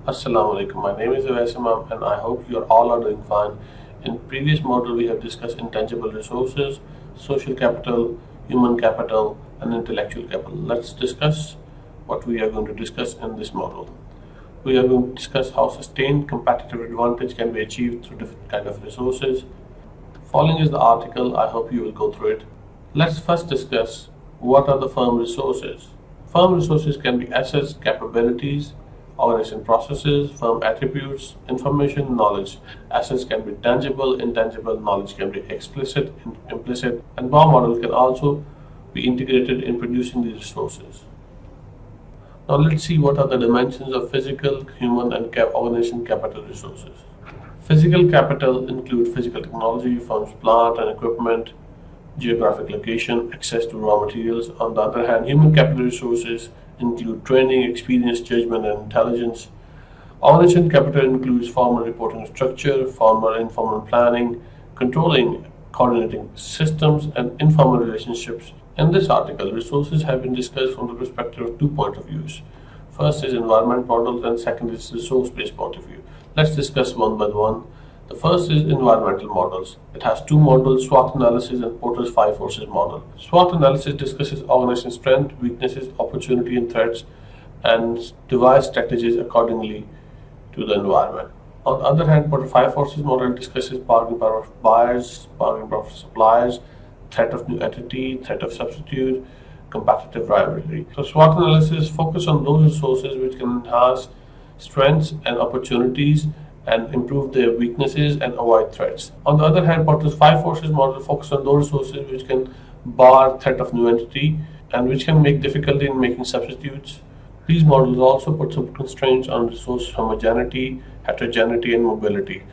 Assalamu alaikum. My name is Imam and I hope you all are doing fine. In previous module we have discussed intangible resources, social capital, human capital and intellectual capital. Let's discuss what we are going to discuss in this module. We are going to discuss how sustained competitive advantage can be achieved through different kinds of resources. Following is the article. I hope you will go through it. Let's first discuss what are the firm resources. Firm resources can be assets, capabilities, organization processes, firm attributes, information, knowledge. Assets can be tangible, intangible, knowledge can be explicit, implicit, and BOM model can also be integrated in producing these resources. Now let's see what are the dimensions of physical, human, and organization capital resources. Physical capital include physical technology, firm's plant and equipment, geographic location, access to raw materials. On the other hand, human capital resources include training, experience, judgment, and intelligence. Organization capital includes formal reporting structure, formal and informal planning, controlling, coordinating systems, and informal relationships. In this article, resources have been discussed from the perspective of 2 points of view. First is environment models, and second is resource-based point of view. Let's discuss one by one. The first is environmental models. It has 2 models, SWOT analysis and Porter's 5 forces model. SWOT analysis discusses organization strength, weaknesses, opportunity and threats, and devise strategies accordingly to the environment. On the other hand, Porter's 5 forces model discusses bargaining power of buyers, bargaining power of suppliers, threat of new entity, threat of substitute, competitive rivalry. So SWOT analysis focus on those resources which can enhance strengths and opportunities and improve their weaknesses and avoid threats. On the other hand, Porter's 5 forces model focuses on those resources which can bar threat of new entity and which can make difficulty in making substitutes. These models also put some constraints on resource homogeneity, heterogeneity, and mobility,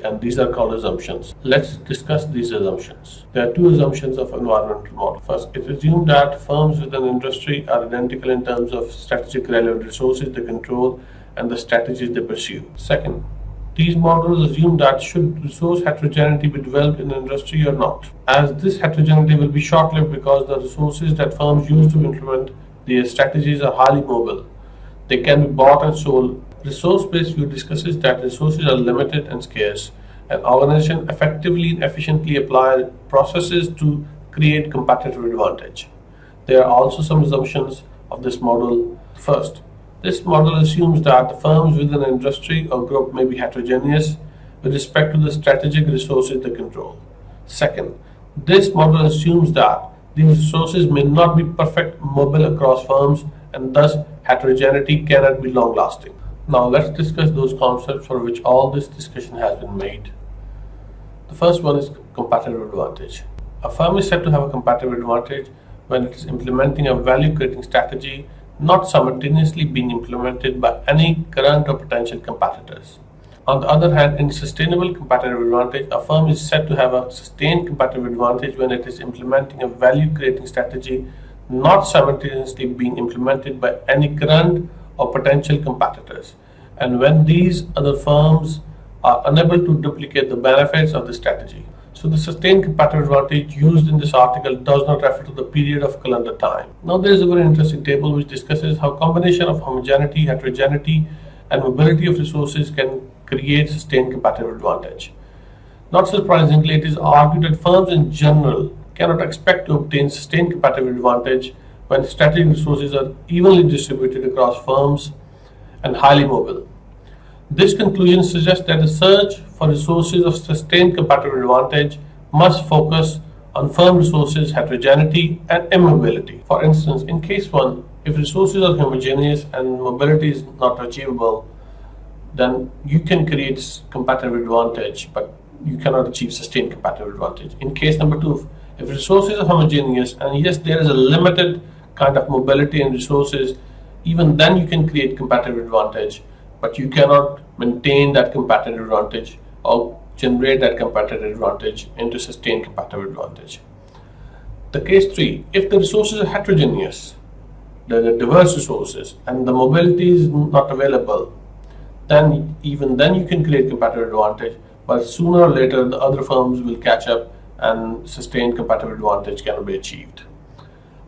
and these are called assumptions. Let's discuss these assumptions. There are 2 assumptions of environmental model. First, it assumes that firms within an industry are identical in terms of strategic relevant resources they control and the strategies they pursue. Second, these models assume that should resource heterogeneity be developed in an industry or not, as this heterogeneity will be short-lived because the resources that firms use to implement their strategies are highly mobile. They can be bought and sold. Resource-based view discusses that resources are limited and scarce, and organizations effectively and efficiently apply processes to create competitive advantage. There are also some assumptions of this model. First, this model assumes that the firms within an industry or group may be heterogeneous with respect to the strategic resources they control. Second, this model assumes that these resources may not be perfect mobile across firms and thus heterogeneity cannot be long-lasting. Now let's discuss those concepts for which all this discussion has been made. The first one is competitive advantage. A firm is said to have a competitive advantage when it is implementing a value-creating strategy not simultaneously being implemented by any current or potential competitors. On the other hand, in sustainable competitive advantage, a firm is said to have a sustained competitive advantage when it is implementing a value-creating strategy not simultaneously being implemented by any current or potential competitors, and when these other firms are unable to duplicate the benefits of the strategy. So the sustained competitive advantage used in this article does not refer to the period of calendar time. Now there is a very interesting table which discusses how combination of homogeneity, heterogeneity, and mobility of resources can create sustained competitive advantage. Not surprisingly, it is argued that firms in general cannot expect to obtain sustained competitive advantage when strategic resources are evenly distributed across firms and highly mobile. This conclusion suggests that the search for resources of sustained competitive advantage must focus on firm resources, heterogeneity, and immobility. For instance, in case 1, if resources are homogeneous and mobility is not achievable, then you can create competitive advantage, but you cannot achieve sustained competitive advantage. In case number 2, if resources are homogeneous and yes, there is a limited kind of mobility in resources, even then you can create competitive advantage, but you cannot maintain that competitive advantage or generate that competitive advantage into sustained competitive advantage. The case 3, if the resources are heterogeneous, there are diverse resources and the mobility is not available, then even then you can create competitive advantage, but sooner or later the other firms will catch up and sustained competitive advantage cannot be achieved.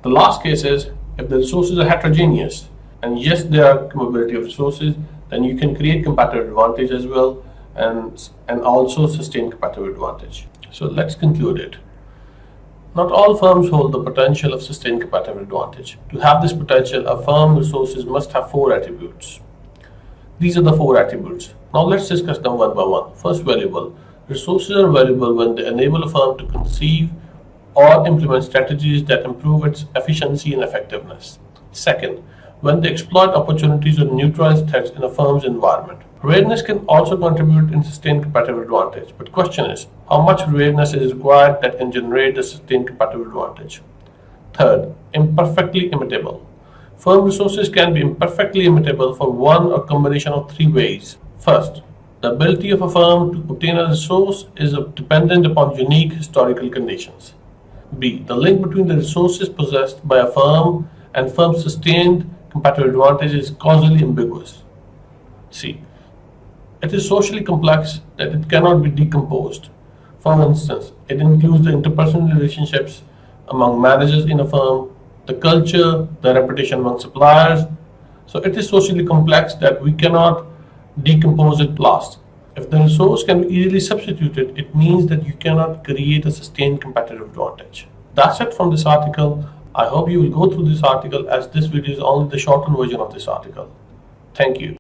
The last case is if the resources are heterogeneous, and yes, there are mobility of resources, then you can create competitive advantage as well, and also sustain competitive advantage. So let's conclude it. Not all firms hold the potential of sustained competitive advantage. To have this potential, a firm resources must have four attributes. These are the four attributes. Now let's discuss them one by one. First, valuable. Resources are valuable when they enable a firm to conceive or implement strategies that improve its efficiency and effectiveness. Second, when they exploit opportunities or neutralize threats in a firm's environment. Rareness can also contribute in sustained competitive advantage, but question is, how much rareness is required that can generate a sustained competitive advantage? Third, imperfectly imitable. Firm resources can be imperfectly imitable for one or combination of three ways. First, the ability of a firm to obtain a resource is dependent upon unique historical conditions. B. The link between the resources possessed by a firm and firm's sustained competitive advantage is causally ambiguous. C. It is socially complex that it cannot be decomposed. For instance, it includes the interpersonal relationships among managers in a firm, the culture, the reputation among suppliers. So it is socially complex that we cannot decompose it last. If the resource can be easily substituted, it means that you cannot create a sustained competitive advantage. That's it from this article. I hope you will go through this article, as this video is only the shortened version of this article. Thank you.